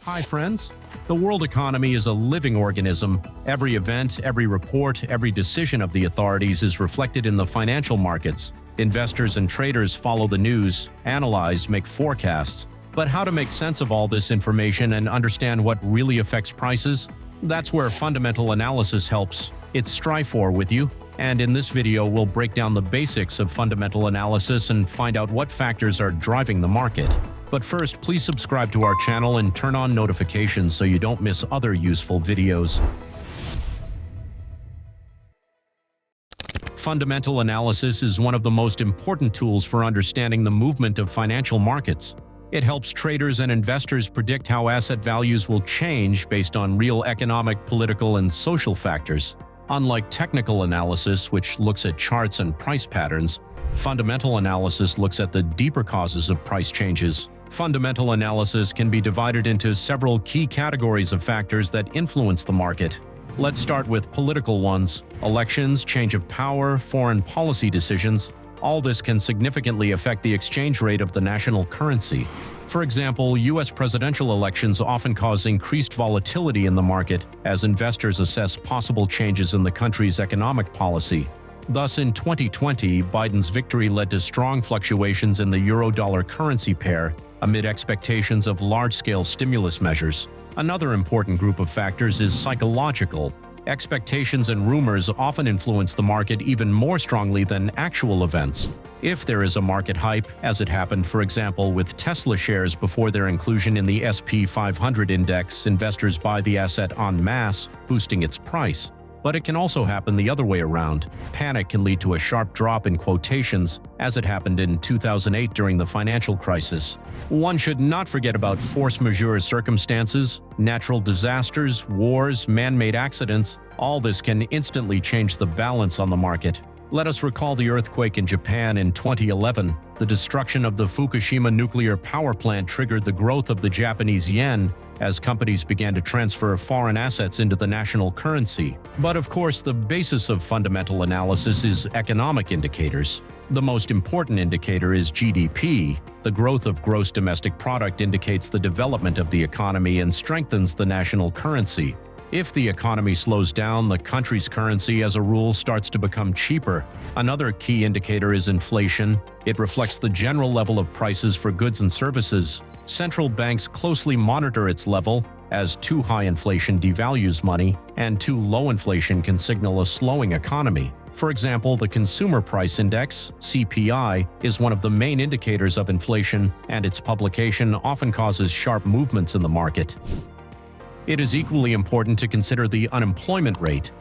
Hi, friends. The world economy is a living organism. Every event, every report, every decision of the authorities is reflected in the financial markets. Investors and traders follow the news, analyze, make forecasts. But how to make sense of all this information and understand what really affects prices? That's where fundamental analysis helps. It's Strifor with you, and in this video we'll break down the basics of fundamental analysis and find out what factors are driving the market. But first, please subscribe to our channel and turn on notifications so you don't miss other useful videos. Fundamental analysis is one of the most important tools for understanding the movement of financial markets. It helps traders and investors predict how asset values will change based on real economic, political, and social factors. Unlike technical analysis, which looks at charts and price patterns, fundamental analysis looks at the deeper causes of price changes. Fundamental analysis can be divided into several key categories of factors that influence the market. Let's start with political ones. Elections, change of power, foreign policy decisions. All this can significantly affect the exchange rate of the national currency. For example, U.S. presidential elections often cause increased volatility in the market as investors assess possible changes in the country's economic policy. Thus, in 2020, Biden's victory led to strong fluctuations in the euro-dollar currency pair amid expectations of large-scale stimulus measures. Another important group of factors is psychological. Expectations and rumors often influence the market even more strongly than actual events. If there is a market hype, as it happened, for example, with Tesla shares before their inclusion in the S&P 500 index, investors buy the asset en masse, boosting its price. But it can also happen the other way around. Panic can lead to a sharp drop in quotations, as it happened in 2008 during the financial crisis. One should not forget about force majeure circumstances, natural disasters, wars, man-made accidents. All this can instantly change the balance on the market. Let us recall the earthquake in Japan in 2011. The destruction of the Fukushima nuclear power plant triggered the growth of the Japanese yen as companies began to transfer foreign assets into the national currency. But of course, the basis of fundamental analysis is economic indicators. The most important indicator is GDP. The growth of gross domestic product indicates the development of the economy and strengthens the national currency. If the economy slows down, the country's currency, as a rule, starts to become cheaper. Another key indicator is inflation. It reflects the general level of prices for goods and services. Central banks closely monitor its level, as too high inflation devalues money, and too low inflation can signal a slowing economy. For example, the Consumer Price Index, CPI, is one of the main indicators of inflation, and its publication often causes sharp movements in the market. It is equally important to consider the unemployment rate.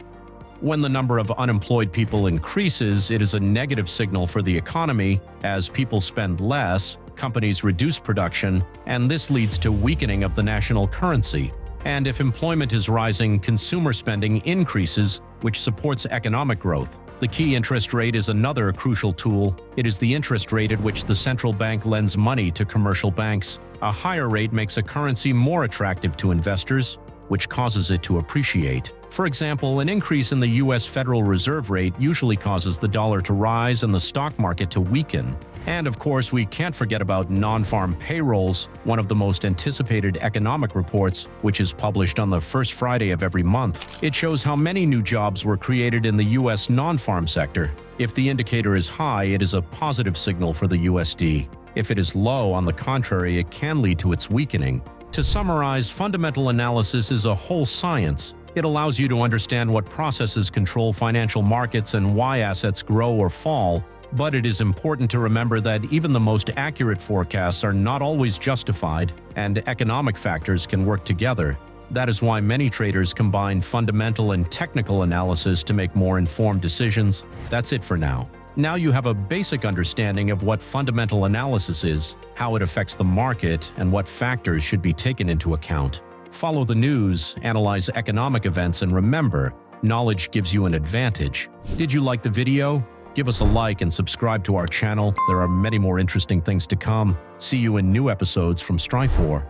When the number of unemployed people increases, it is a negative signal for the economy, as people spend less, companies reduce production, and this leads to weakening of the national currency. And if employment is rising, consumer spending increases, which supports economic growth. The key interest rate is another crucial tool. It is the interest rate at which the central bank lends money to commercial banks. A higher rate makes a currency more attractive to investors, which causes it to appreciate. For example, an increase in the U.S. Federal Reserve rate usually causes the dollar to rise and the stock market to weaken. And of course, we can't forget about non-farm payrolls, one of the most anticipated economic reports, which is published on the first Friday of every month. It shows how many new jobs were created in the U.S. non-farm sector. If the indicator is high, it is a positive signal for the USD. If it is low, on the contrary, it can lead to its weakening. To summarize, fundamental analysis is a whole science. It allows you to understand what processes control financial markets and why assets grow or fall. But it is important to remember that even the most accurate forecasts are not always justified, and economic factors can work together. That is why many traders combine fundamental and technical analysis to make more informed decisions. That's it for now. Now you have a basic understanding of what fundamental analysis is, how it affects the market, and what factors should be taken into account. Follow the news, analyze economic events, and remember, knowledge gives you an advantage. Did you like the video? Give us a like and subscribe to our channel. There are many more interesting things to come. See you in new episodes from Strifor.